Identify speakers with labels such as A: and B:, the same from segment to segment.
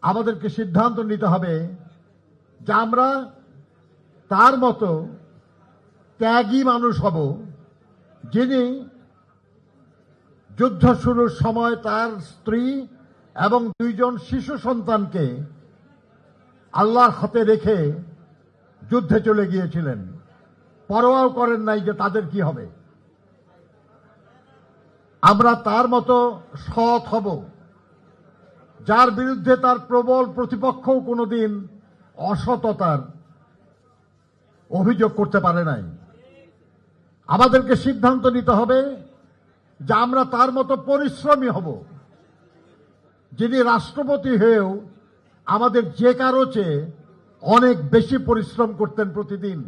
A: আমাদেরকে সিদ্ধান্ত নিতে হবে যে আমরা তার মতো ত্যাগী মানুষ হব, যিনি যুদ্ধ শুরুর সময় তার স্ত্রী এবং 2 শিশু সন্তানকে আল্লাহর হাতে রেখে যুদ্ধে চলে গিয়েছিলেন, পরোয়াও করেন নাই যে তাদের কি হবে। আমরা তার মতো সৎ হব, যার বিরুদ্ধে তার প্রবল প্রতিপক্ষও কোনোদিন অসততার অভিযোগ করতে পারে নাই। আমাদেরকে সিদ্ধান্ত নিতে হবে যে আমরা তার মতো পরিশ্রমী হব, যিনি রাষ্ট্রপতি হয়েও আমাদের যে কারো চেয়ে অনেক বেশি পরিশ্রম করতেন প্রতিদিন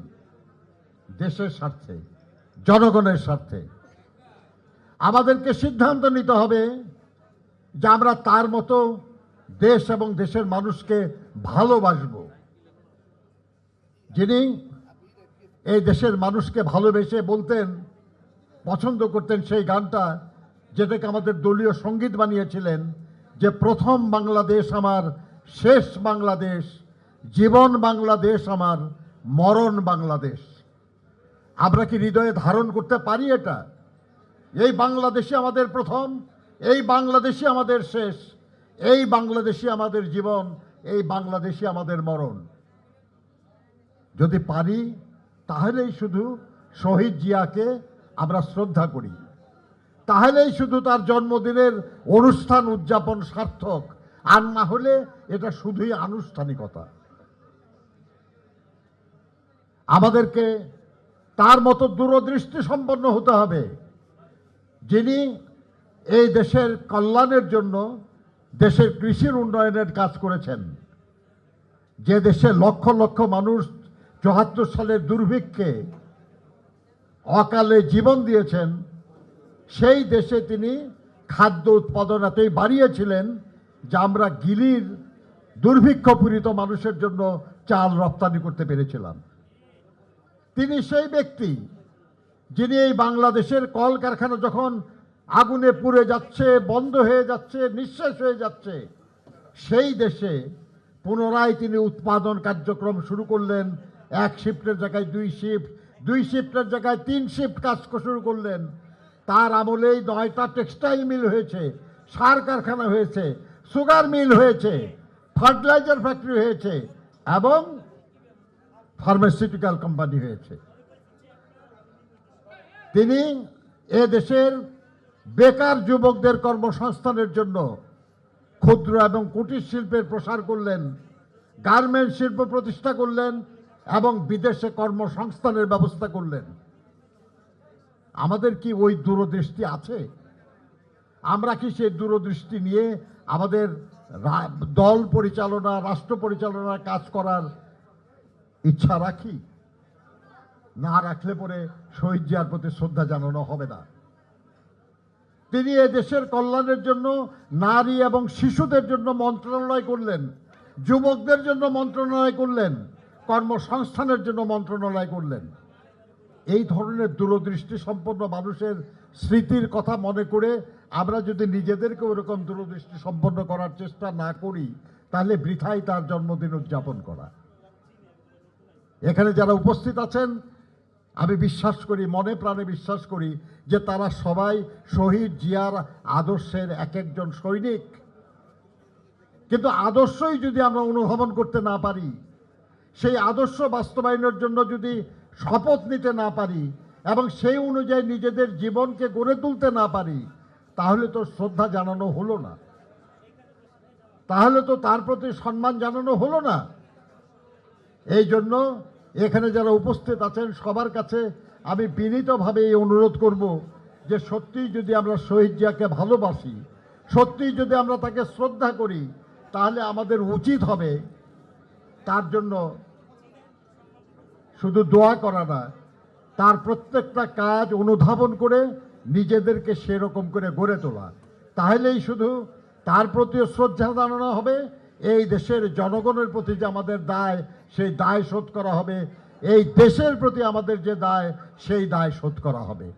A: দেশের স্বার্থে, জনগণের স্বার্থে। আমাদেরকে সিদ্ধান্ত নিতে হবে যে আমরা তার মতো দেশ এবং দেশের মানুষকে ভালোবাসব, যিনি এই দেশের মানুষকে ভালোবেসে বলতেন, পছন্দ করতেন সেই গানটা, যেটাকে আমাদের দলীয় সঙ্গীত বানিয়েছিলেন, যে প্রথম বাংলাদেশ আমার, শেষ বাংলাদেশ, জীবন বাংলাদেশ আমার, মরণ বাংলাদেশ। আমরা কি হৃদয়ে ধারণ করতে পারি এটা? এই বাংলাদেশই আমাদের প্রথম, এই বাংলাদেশই আমাদের শেষ, এই বাংলাদেশই আমাদের জীবন, এই বাংলাদেশই আমাদের মরণ। যদি পারি তাহলেই শুধু শহীদ জিয়াকে আমরা শ্রদ্ধা করি, তাহলেই শুধু তার জন্মদিনের অনুষ্ঠান উদযাপন সার্থক, আর না হলে এটা শুধুই আনুষ্ঠানিকতা। আমাদেরকে তার মতো দূরদৃষ্টি সম্পন্ন হতে হবে, যিনি এই দেশের কল্যাণের জন্য দেশের কৃষির উন্নয়নের কাজ করেছেন। যে দেশে লক্ষ লক্ষ মানুষ ৭৪ সালের দুর্ভিক্ষে অকালে জীবন দিয়েছেন, সেই দেশে তিনি খাদ্য উৎপাদন এতই বাড়িয়েছিলেন যে আমরা গিলির দুর্ভিক্ষপীড়িত মানুষের জন্য চাল রপ্তানি করতে পেরেছিলাম। তিনি সেই ব্যক্তি যিনি এই বাংলাদেশের কলকারখানা যখন আগুনে পুড়ে যাচ্ছে, বন্ধ হয়ে যাচ্ছে, নিঃশেষ হয়ে যাচ্ছে, সেই দেশে পুনরায় তিনি উৎপাদন কার্যক্রম শুরু করলেন। 1 শিফটের জায়গায় 2 শিফট, 2 শিফটের জায়গায় 3 শিফট কাজ শুরু করলেন। তার আমলেই 9টা টেক্সটাইল মিল হয়েছে, সার কারখানা হয়েছে, সুগার মিল হয়েছে, ফার্টিলাইজার ফ্যাক্টরি হয়েছে এবং ফার্মাসিউটিক্যাল কোম্পানি হয়েছে। তিনি এ দেশের বেকার যুবকদের কর্মসংস্থানের জন্য ক্ষুদ্র এবং কুটির শিল্পের প্রসার করলেন, গার্মেন্ট শিল্প প্রতিষ্ঠা করলেন এবং বিদেশে কর্মসংস্থানের ব্যবস্থা করলেন। আমাদের কি ওই দূরদৃষ্টি আছে? আমরা কি সেই দূরদৃষ্টি নিয়ে আমাদের দল পরিচালনা, রাষ্ট্র পরিচালনার কাজ করার ইচ্ছা রাখি? না রাখলে পরে শহীদ জিয়ার প্রতি শ্রদ্ধা জানানো হবে না। তিনি এ দেশের কল্যাণের জন্য নারী এবং শিশুদের জন্য মন্ত্রণালয় করলেন, যুবকদের জন্য মন্ত্রণালয় করলেন, কর্মসংস্থানের জন্য মন্ত্রণালয় করলেন। এই ধরনের দূরদৃষ্টি সম্পন্ন মানুষের স্মৃতির কথা মনে করে আমরা যদি নিজেদেরকে ওরকম দূরদৃষ্টি সম্পন্ন করার চেষ্টা না করি, তাহলে বৃথাই তার জন্মদিন উদযাপন করা। এখানে যারা উপস্থিত আছেন, আমি বিশ্বাস করি, মনে প্রাণে বিশ্বাস করি যে তারা সবাই শহীদ জিয়ার আদর্শের এক একজন সৈনিক। কিন্তু আদর্শই যদি আমরা অনুধাবন করতে না পারি, সেই আদর্শ বাস্তবায়নের জন্য যদি শপথ নিতে না পারি এবং সেই অনুযায়ী নিজেদের জীবনকে গড়ে তুলতে না পারি, তাহলে তো শ্রদ্ধা জানানো হলো না, তাহলে তো তার প্রতি সম্মান জানানো হলো না। এই জন্য এখানে যারা উপস্থিত আছেন সবার কাছে আমি বিনীতভাবে এই অনুরোধ করব যে সত্যিই যদি আমরা শহীদ জিয়াকে ভালোবাসি, সত্যিই যদি আমরা তাকে শ্রদ্ধা করি, তাহলে আমাদের উচিত হবে তার জন্য শুধু দোয়া করা না, তার প্রত্যেকটা কাজ অনুধাবন করে নিজেদেরকে সেরকম করে গড়ে তোলা। তাহলেই শুধু তার প্রতিও শ্রদ্ধা জানানো হবে, এই দেশের জনগণের প্রতি যে আমাদের দায়, সেই দায় শোধ করা হবে, এই দেশের প্রতি আমাদের যে দায়, সেই দায় শোধ করা হবে।